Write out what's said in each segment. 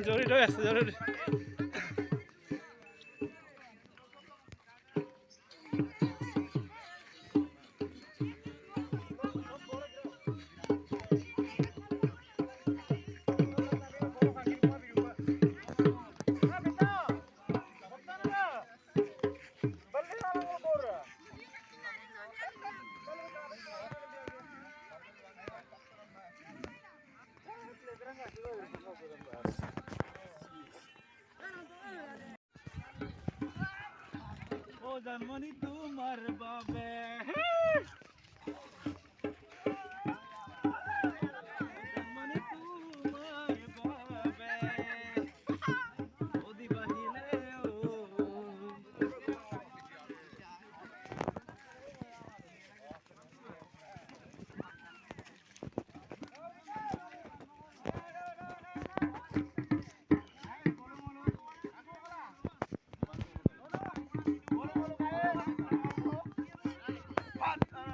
জড়িত আছে জড়িত ও জন্মনি তোমার বাবে জন্মনি তোমার বাবে ওদি বাহিলে ও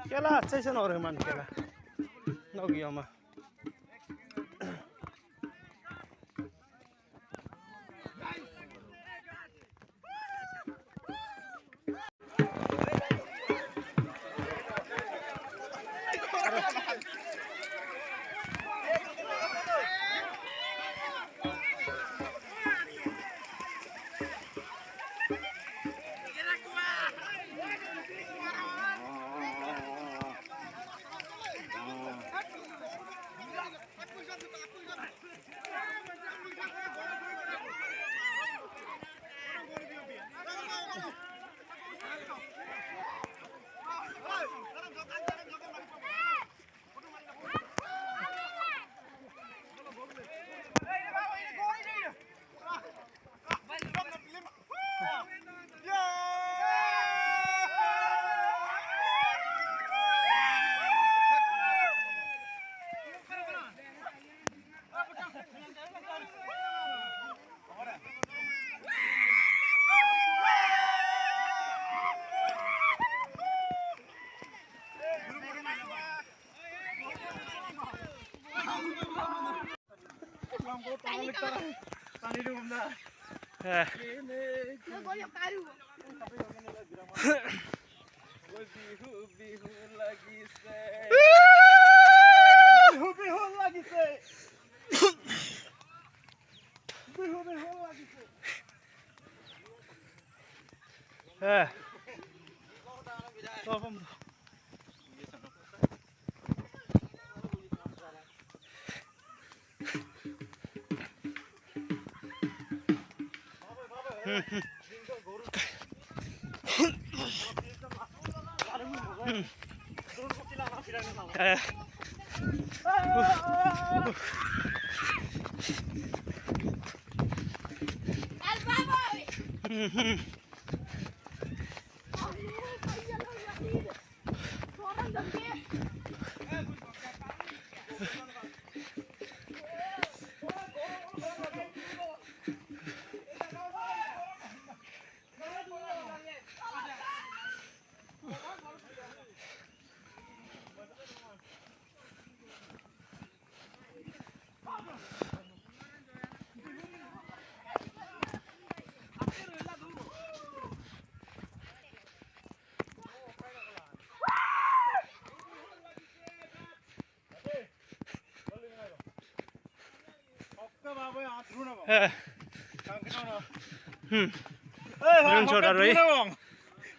Kela, saya sana orang mana kela, nogi ama.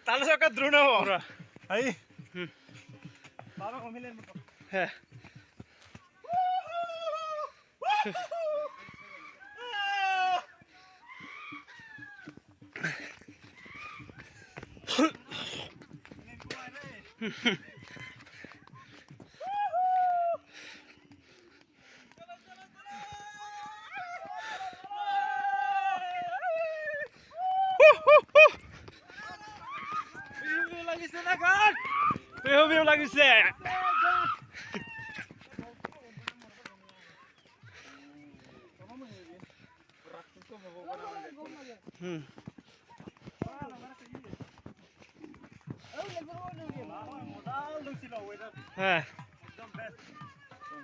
Talas ka drone ho. Ay. Baba umilen mo. He. Bihu lagi sih.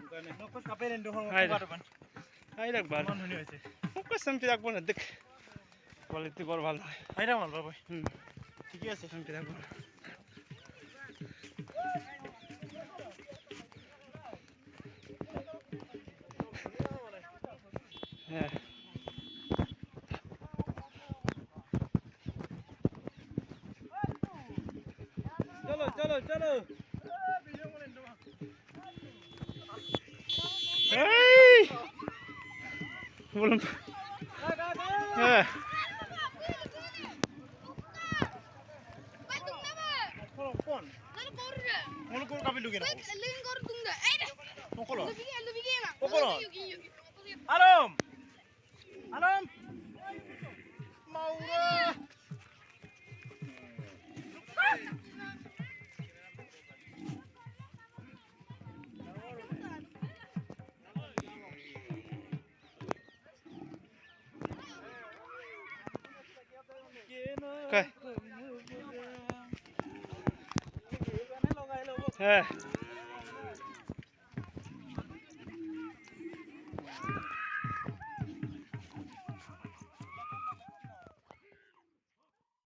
Nokos kaperin doh Hai. hono kapan. Hai dak bar. Man huni hoyse. Nokos sampai dak bana dek. Quality gor bhal. Hai ra mal baboy. ঠিকই আছে Sampai dak bana. হ্যাঁ চলো চলো চলো এই বলুন হ্যাঁ কোন কোন কোন কাপি লুকে না Alam Alam Maura হ্যাঁ